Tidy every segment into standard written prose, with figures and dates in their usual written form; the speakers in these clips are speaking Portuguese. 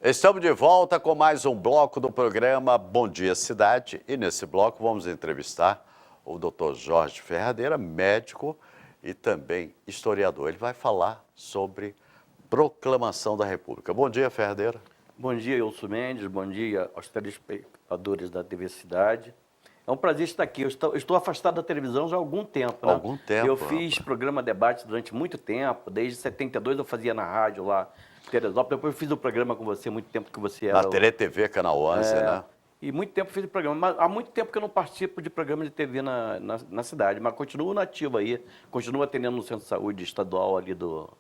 Estamos de volta com mais um bloco do programa Bom Dia Cidade. E nesse bloco vamos entrevistar o Dr. Jorge Ferradeira, médico e também historiador. Ele vai falar sobre proclamação da República. Bom dia, Ferradeira. Bom dia, Ilso Mendes. Bom dia aos telespectadores da TV Cidade. É um prazer estar aqui. Eu estou afastado da televisão já há algum tempo. Né? Algum tempo. Eu fiz programa debate durante muito tempo. Desde 72 eu fazia na rádio lá em Teresópolis. Depois eu fiz o programa com você, muito tempo que você era... Na TeleTV, Canal 11, né? E muito tempo fiz o programa. Mas há muito tempo que eu não participo de programa de TV na cidade. Mas continuo nativo aí. Continuo atendendo no Centro de Saúde Estadual ali do...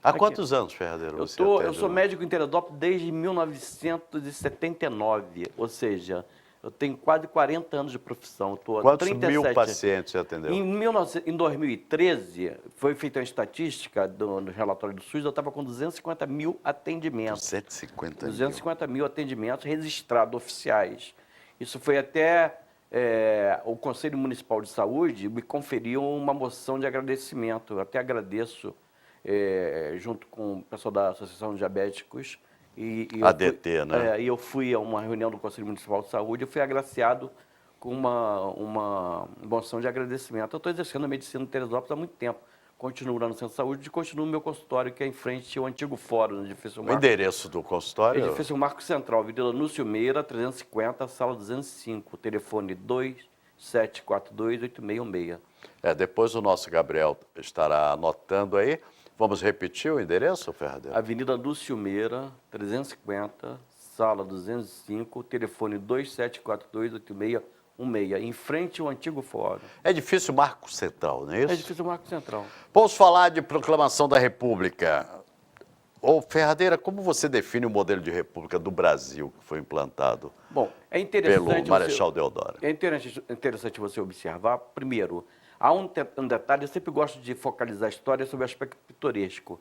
Há quantos anos, Ferradeira, você atende? Eu sou médico em Teresópolis desde 1979, ou seja, eu tenho quase 40 anos de profissão. Quantos mil pacientes você atendeu? Em 2013, foi feita uma estatística no relatório do SUS, eu estava com 250 mil atendimentos. 250 mil atendimentos registrados oficiais. Isso foi até o Conselho Municipal de Saúde me conferiu uma moção de agradecimento. Eu até agradeço. Junto com o pessoal da Associação de Diabéticos. ADT, né? E eu fui a uma reunião do Conselho Municipal de Saúde e fui agraciado com uma moção de agradecimento. Eu estou exercendo a medicina em Teresópolis há muito tempo. Continuo lá no Centro de Saúde e continuo no meu consultório, que é em frente ao antigo fórum, no edifício Marco. O endereço do consultório? Edifício Marco Central, Avenida Núcio Meira, 350, sala 205, telefone 2742-8616. Depois o nosso Gabriel estará anotando aí. Vamos repetir o endereço, Ferradeira? Avenida Lúcio Meira, 350, sala 205, telefone 2742-8616, em frente ao antigo fórum. Edifício Marco Central, não é isso? Edifício Marco Central. Vamos falar de proclamação da República. Ô, Ferradeira, como você define o modelo de república do Brasil que foi implantado pelo Marechal Deodoro? É interessante você observar, primeiro, há um detalhe, eu sempre gosto de focalizar a história sobre o aspecto pitoresco.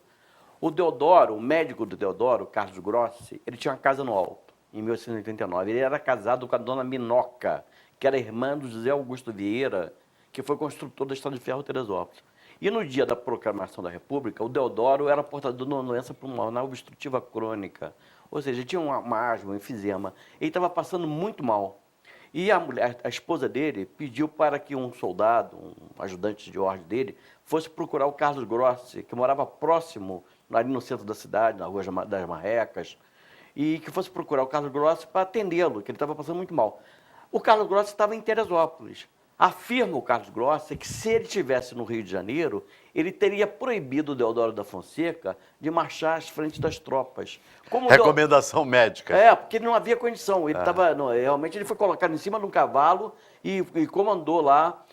O Deodoro, o médico do Deodoro, Carlos Grossi, ele tinha uma casa no Alto, em 1889. Ele era casado com a dona Minoca, que era irmã do José Augusto Vieira, que foi construtor da Estrada de Ferro Teresópolis. E no dia da proclamação da República, o Deodoro era portador de uma doença pulmonar obstrutiva crônica. Ou seja, tinha uma asma, um enfisema. Ele estava passando muito mal. E a esposa dele pediu para que um soldado, um ajudante de ordem dele, fosse procurar o Carlos Grossi, que morava próximo, ali no centro da cidade, na Rua das Marrecas, e que fosse procurar o Carlos Grossi para atendê-lo, que ele estava passando muito mal. O Carlos Grossi estava em Teresópolis. Afirma o Carlos Grossi que se ele estivesse no Rio de Janeiro, ele teria proibido o Deodoro da Fonseca de marchar às frentes das tropas. Recomendação médica. Porque não havia condição. Ele realmente ele foi colocado em cima de um cavalo e comandou lá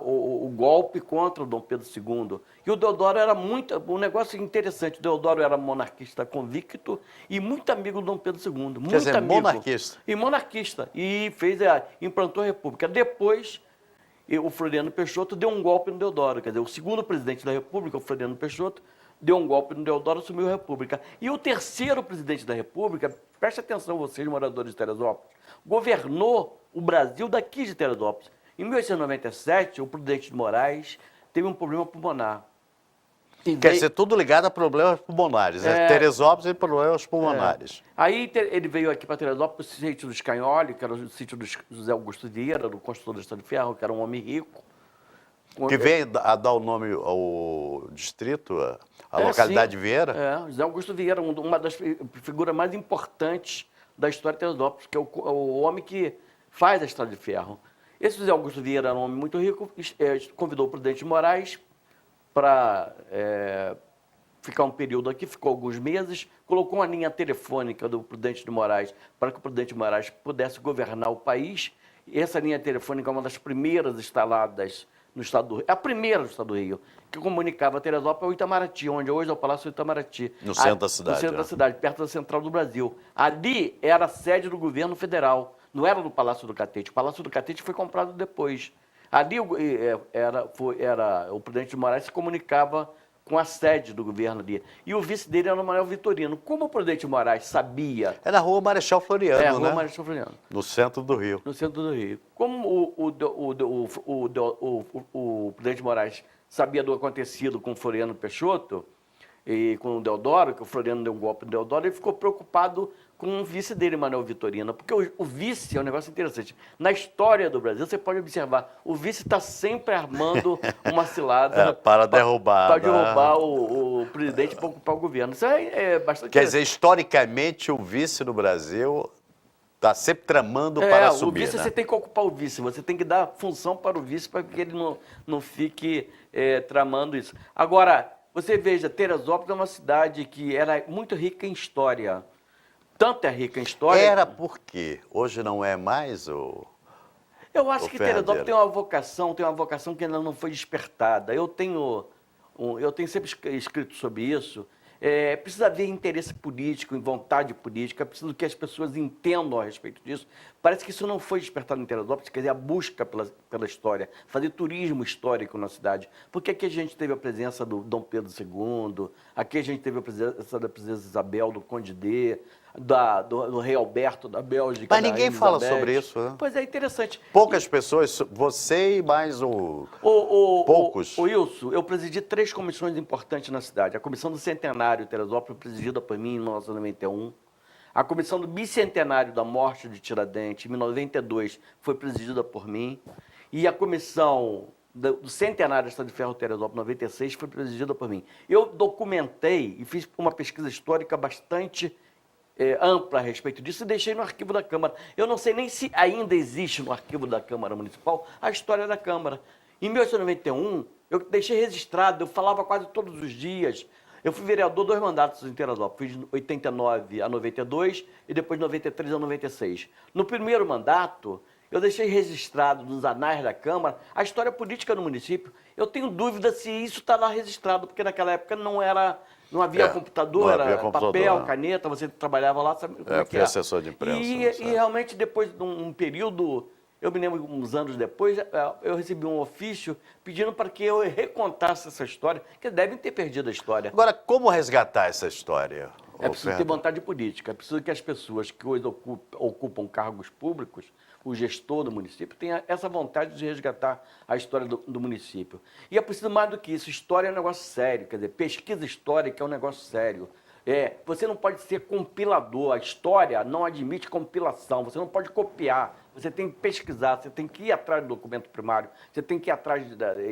o golpe contra o Dom Pedro II. E o Deodoro era um negócio interessante. O Deodoro era monarquista convicto e muito amigo do Dom Pedro II. Muito Quer dizer, amigo. monarquista. E monarquista. E implantou a República. Depois, o Floriano Peixoto deu um golpe no Deodoro. Quer dizer, o segundo presidente da República, o Floriano Peixoto, deu um golpe no Deodoro e assumiu a República. E o terceiro presidente da República, preste atenção vocês, moradores de Teresópolis, governou o Brasil daqui de Teresópolis. Em 1897, o Prudente de Moraes teve um problema pulmonar. Quer dizer, tudo ligado a problemas pulmonares. Teresópolis e problemas pulmonares. Aí ele veio aqui para Teresópolis, o sítio dos Canholi, que era o sítio do José Augusto Vieira, do construtor da Estrada de Ferro, que era um homem rico. Que vem a dar o nome ao distrito, a localidade de Vieira? José Augusto Vieira, uma das figuras mais importantes da história de Teresópolis, que é o homem que faz a Estrada de Ferro. Esse José Augusto Vieira era um homem muito rico, convidou o Prudente de Moraes para ficar um período aqui, ficou alguns meses, colocou uma linha telefônica do Prudente de Moraes para que o Prudente de Moraes pudesse governar o país. E essa linha telefônica é uma das primeiras instaladas no estado do Rio, a primeira do estado do Rio, que comunicava Teresópolis ao Itamaraty, onde hoje é o Palácio do Itamaraty. No centro da cidade. No centro da cidade, perto da Central do Brasil. Ali era a sede do governo federal, não era no Palácio do Catete. O Palácio do Catete foi comprado depois. Ali o Prudente de Moraes se comunicava com a sede do governo ali. E o vice dele era o Manuel Vitorino. Como o Prudente de Moraes sabia... É na Rua Marechal Floriano, né? Rua Marechal Floriano. No centro do Rio. No centro do Rio. Como o Prudente de Moraes sabia do acontecido com o Floriano Peixoto, e com o Deodoro, que o Floriano deu um golpe no Deodoro, ele ficou preocupado com o vice dele, Manuel Vitorino, porque o vice é um negócio interessante. Na história do Brasil, você pode observar, o vice está sempre armando uma cilada para derrubar, para né? derrubar o presidente para ocupar o governo. Isso é bastante Quer dizer, historicamente, o vice no Brasil está sempre tramando para o subir, vice, né? você tem que ocupar o vice, você tem que dar função para o vice para que ele não fique tramando isso. Agora, você veja, Teresópolis é uma cidade que era muito rica em história. Tanto é rica em história... Era porque hoje não é mais o... Eu acho Ô, que Ferradeira. Teresópolis tem uma vocação que ainda não foi despertada. Eu tenho sempre escrito sobre isso. Precisa haver interesse político, em vontade política, precisa que as pessoas entendam a respeito disso. Parece que isso não foi despertado em Teresópolis, quer dizer, a busca pela história, fazer turismo histórico na cidade. Porque aqui a gente teve a presença do Dom Pedro II, aqui a gente teve a presença da princesa Isabel, do Conde D, do rei Alberto da Bélgica. Mas da ninguém Rainha fala Elizabeth. sobre isso, né? Pois é, interessante. Poucas pessoas, você e mais poucos. O Wilson, eu presidi 3 comissões importantes na cidade. A Comissão do Centenário de Teresópolis, presidida por mim em 1991. A Comissão do Bicentenário da Morte de Tiradentes, em 1992, foi presidida por mim. E a Comissão do Centenário da Estrada de Ferro Teresópolis, 96, foi presidida por mim. Eu documentei e fiz uma pesquisa histórica bastante ampla a respeito disso e deixei no arquivo da Câmara. Eu não sei nem se ainda existe no arquivo da Câmara Municipal a história da Câmara. Em 1891, eu deixei registrado, eu falava quase todos os dias. Eu fui vereador 2 mandatos em Teresópolis, fiz de 89 a 92 e depois de 93 a 96. No primeiro mandato, eu deixei registrado nos anais da Câmara a história política do município. Eu tenho dúvida se isso está lá registrado, porque naquela época não havia computador, não havia era computador, papel, né? caneta, você trabalhava lá, sabe como é que fui é. assessor de imprensa, E não sei. realmente, depois de um período, eu me lembro uns anos depois, eu recebi um ofício pedindo para que eu recontasse essa história, que devem ter perdido a história. Agora, como resgatar essa história? É preciso ter vontade política, é preciso que as pessoas que hoje ocupam cargos públicos, o gestor do município, tenha essa vontade de resgatar a história do município. E é preciso mais do que isso, história é um negócio sério, quer dizer, pesquisa histórica é um negócio sério. Você não pode ser compilador, a história não admite compilação, você não pode copiar, você tem que pesquisar, você tem que ir atrás do documento primário, você tem que ir atrás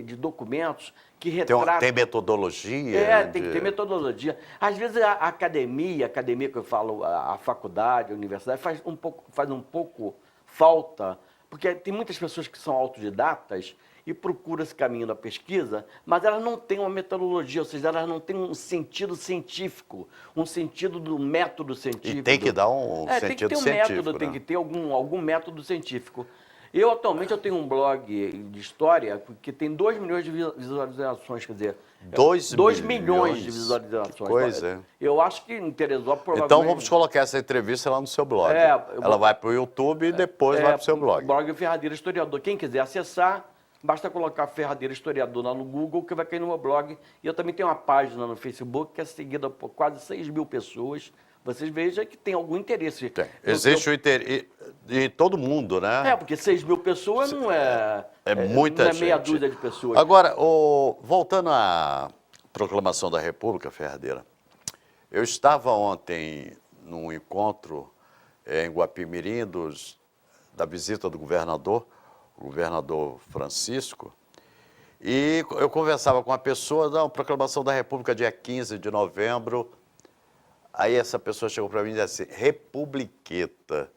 de documentos que retratam... Tem metodologia? Tem que ter metodologia. Às vezes a academia que eu falo, a faculdade, a universidade, faz um pouco falta, porque tem muitas pessoas que são autodidatas e procuram esse caminho da pesquisa, mas elas não têm uma metodologia, ou seja, elas não têm um sentido científico, um sentido do método científico. E tem que dar um sentido tem que ter um científico, método, né? tem que ter algum método científico. Atualmente, eu tenho um blog de história que tem 2 milhões de visualizações, quer dizer... 2 milhões de visualizações. Pois é. Eu acho que em Teresópolis, provavelmente... Então vamos colocar essa entrevista lá no seu blog. Ela vai para o YouTube e depois vai para o seu blog. O blog Ferradeira Historiador. Quem quiser acessar, basta colocar Ferradeira Historiador lá no Google, que vai cair no meu blog. E eu também tenho uma página no Facebook que é seguida por quase 6 mil pessoas. Vocês vejam que tem algum interesse. Tem. Existe o interesse de todo mundo, né? Porque 6 mil pessoas não é... muita não é gente. meia dúzia de pessoas. Agora, voltando à proclamação da República, Ferradeira, eu estava ontem num encontro em Guapimirim da visita do governador, o governador Francisco, e eu conversava com uma pessoa, proclamação da República dia 15 de novembro, aí essa pessoa chegou para mim e disse assim, republiqueta.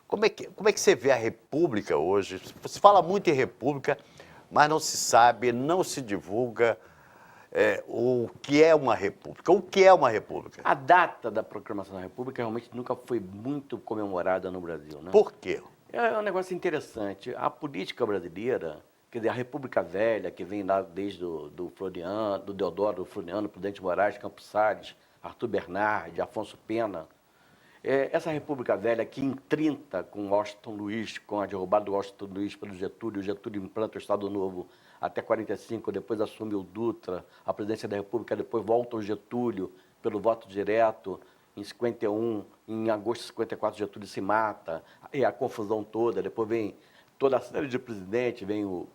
Como é que você vê a República hoje? Se fala muito em República, mas não se sabe, não se divulga o que é uma República. O que é uma República? A data da proclamação da República realmente nunca foi muito comemorada no Brasil, né? Por quê? É um negócio interessante. A política brasileira, quer dizer, a República Velha, que vem lá desde do Floriano, do Deodoro, do Floriano, Prudente Moraes, Campos Salles, Arthur Bernardi, Afonso Pena. Essa República Velha, que em 30, com Washington Luiz, com a derrubada do Washington Luiz pelo Getúlio, o Getúlio implanta o Estado Novo até 45, depois assume o Dutra, a presidência da República, depois volta o Getúlio pelo voto direto, em 51, em agosto de 54, Getúlio se mata, e a confusão toda, depois vem toda a série de presidentes, vem o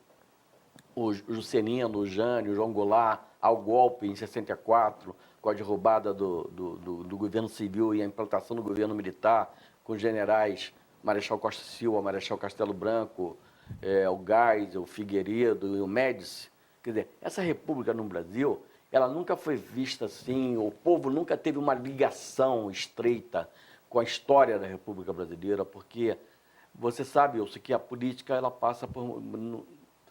o Juscelino, o Jânio, o João Goulart, ao golpe em 64, com a derrubada do governo civil e a implantação do governo militar, com os generais Marechal Costa Silva, Marechal Castelo Branco, o Gás, o Figueiredo e o Médici. Quer dizer, essa república no Brasil, ela nunca foi vista assim, o povo nunca teve uma ligação estreita com a história da República Brasileira, porque você sabe, Wilson, que a política ela passa por...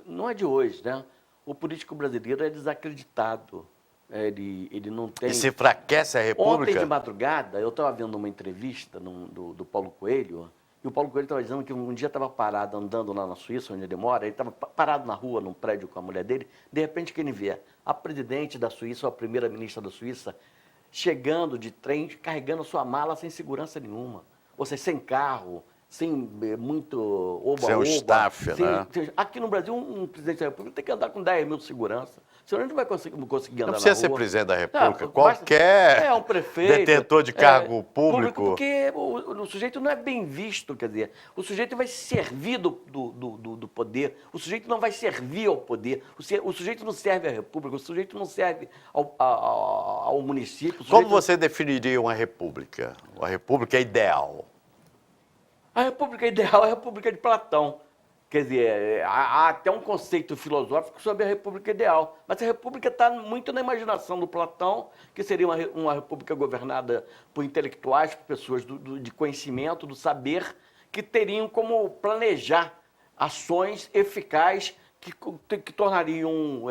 Não é de hoje, né? O político brasileiro é desacreditado. Ele não tem... E se enfraquece a República? Ontem de madrugada, eu estava vendo uma entrevista do Paulo Coelho, e o Paulo Coelho estava dizendo que um dia estava parado, andando lá na Suíça, onde ele mora, ele estava parado na rua, num prédio com a mulher dele, de repente quem ele vê? A presidente da Suíça, ou a primeira-ministra da Suíça, chegando de trem, carregando sua mala sem segurança nenhuma. Ou seja, sem carro, sem muito oba-oba. Sem o staff, né? Aqui no Brasil, um presidente da República tem que andar com 10 mil de segurança. Senão ele não vai conseguir andar não na precisa rua. ser presidente da República, Não, qualquer um prefeito, detentor de cargo público. Porque o sujeito não é bem visto, quer dizer, o sujeito vai servir do poder, o sujeito não vai servir ao poder, o sujeito não serve à República, o sujeito não serve ao município. Como você definiria uma república? Uma república ideal? A república ideal é a república de Platão. Quer dizer, há até um conceito filosófico sobre a república ideal. Mas a república está muito na imaginação do Platão, que seria uma república governada por intelectuais, por pessoas de conhecimento, do saber, que teriam como planejar ações eficazes que tornariam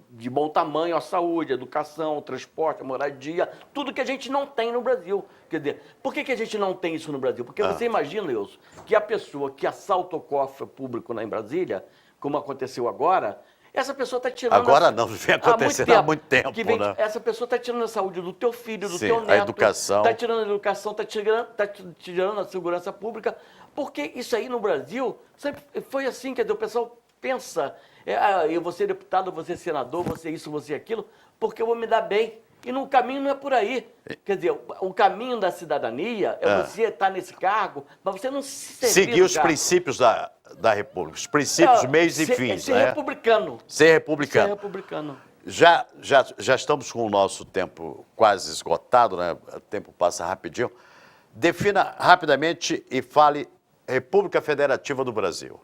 de bom tamanho a saúde, a educação, o transporte, a moradia, tudo que a gente não tem no Brasil. Quer dizer, por que a gente não tem isso no Brasil? Porque você imagina, Wilson, que a pessoa que assalta o cofre público lá em Brasília, como aconteceu agora, essa pessoa está tirando... Agora não, vem acontecendo há muito tempo, né? Essa pessoa está tirando a saúde do teu filho, do Sim, teu neto. a educação. Está tirando a educação, está tirando a segurança pública. Porque isso aí no Brasil sempre foi assim, quer dizer, o pessoal pensa, eu vou ser deputado, eu vou ser senador, vou ser isso, vou ser aquilo, porque eu vou me dar bem. E no caminho não é por aí. Quer dizer, o caminho da cidadania é você estar nesse cargo, mas você não se servir seguir os cargo. princípios da República, os princípios, meios e fins, ser né? republicano. Ser republicano. Ser republicano. Já estamos com o nosso tempo quase esgotado, né? O tempo passa rapidinho. Defina rapidamente e fale República Federativa do Brasil.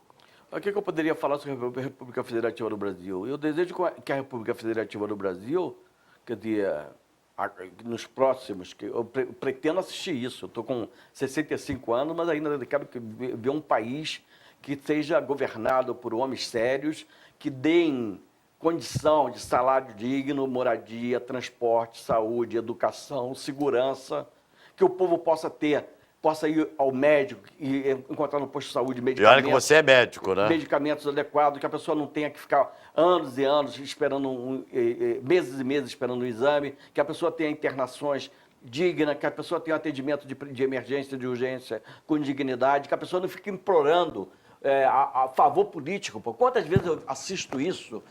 O que eu poderia falar sobre a República Federativa do Brasil? Eu desejo que a República Federativa do Brasil, quer dizer, nos próximos, que eu pretendo assistir isso. Eu estou com 65 anos, mas ainda quero ver um país que seja governado por homens sérios, que deem condição de salário digno, moradia, transporte, saúde, educação, segurança, que o povo possa ir ao médico e encontrar no posto de saúde medicamentos. E olha que você é médico, né? Medicamentos adequados, que a pessoa não tenha que ficar anos e anos esperando, meses e meses esperando um exame, que a pessoa tenha internações dignas, que a pessoa tenha um atendimento de emergência, de urgência com dignidade, que a pessoa não fique implorando a favor político. Pô. Quantas vezes eu assisto isso?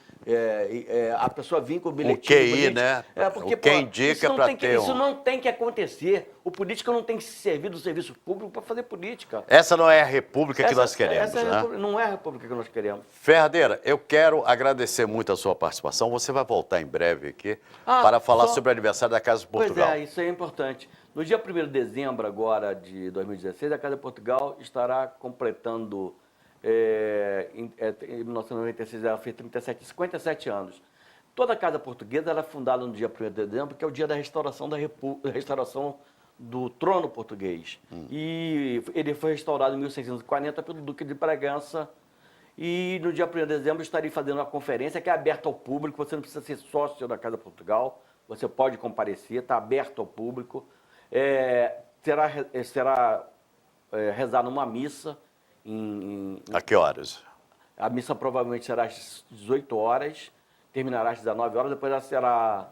A pessoa vir com o bilhetinho. O QI, né? Porque, o que indica para ter isso não tem que acontecer. O político não tem que se servir do serviço público para fazer política. Essa não é a república que nós queremos, né? Não é a república que nós queremos. Ferradeira, eu quero agradecer muito a sua participação. Você vai voltar em breve aqui para falar sobre o aniversário da Casa de Portugal. Pois é, isso é importante. No dia 1º de dezembro agora de 2016, a Casa de Portugal estará completando... em 1996 ela fez 57 anos. Toda a Casa Portuguesa era fundada no dia 1º de dezembro, que é o dia da restauração restauração do trono português. E ele foi restaurado em 1640 pelo Duque de Bragança. E no dia 1º de dezembro estarei fazendo uma conferência que é aberta ao público. Você não precisa ser sócio da Casa Portugal, você pode comparecer, está aberto ao público. Será rezada uma missa. A que horas? A missa provavelmente será às 18 horas, terminará às 19 horas, depois ela será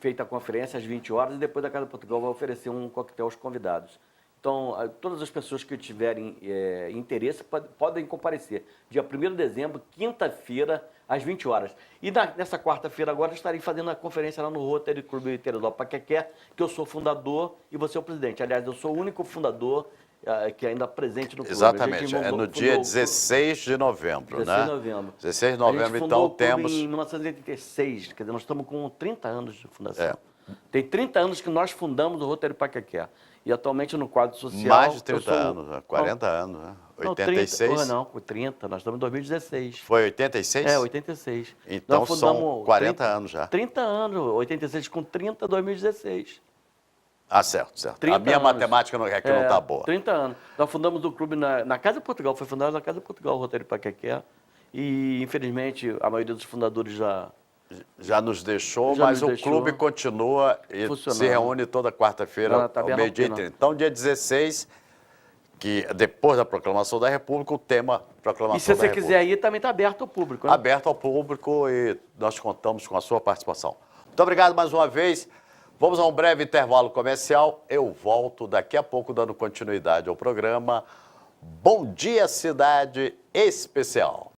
feita a conferência às 20 horas e depois a Casa de Portugal vai oferecer um coquetel aos convidados. Então, todas as pessoas que tiverem interesse podem comparecer. Dia 1º de dezembro, quinta-feira, às 20 horas. E nessa quarta-feira agora estarei fazendo a conferência lá no Rotary Clube Teresópolis Paquequé, que eu sou fundador e você é o presidente. Aliás, eu sou o único fundador que é ainda presente no clube. Exatamente, é no dia fundou 16 de novembro, 16 né? de novembro. 16 de A gente novembro, fundou então o clube temos... em 1986, quer dizer, nós estamos com 30 anos de fundação. É. Tem 30 anos que nós fundamos o Rotary Pacaqué. E atualmente no quadro social... Mais de eu 30 sou- anos, né? 40 anos, né? Não, 86? 30, não, com 30, nós estamos em 2016. Foi 86? É, 86. Então Nós são fundamos 40 anos já. 30 anos, 86 com 30, 2016. Ah, certo, certo. A 30 minha anos. matemática não é que não está boa. 30 anos. Nós fundamos o clube na Casa Portugal, foi fundado na Casa Portugal, o Rotary Pacaqué. E, infelizmente, a maioria dos fundadores Já nos deixou, Já mas nos o deixou. clube continua e Funcionando. se reúne toda quarta-feira, Tá ao bem meio-dia e na 30. Então, dia 16, que depois da proclamação da República, o tema proclamação E se da você República. quiser ir, também está aberto ao público. Né? Aberto ao público e nós contamos com a sua participação. Muito obrigado mais uma vez. Vamos a um breve intervalo comercial. Eu volto daqui a pouco dando continuidade ao programa Bom Dia Cidade Especial.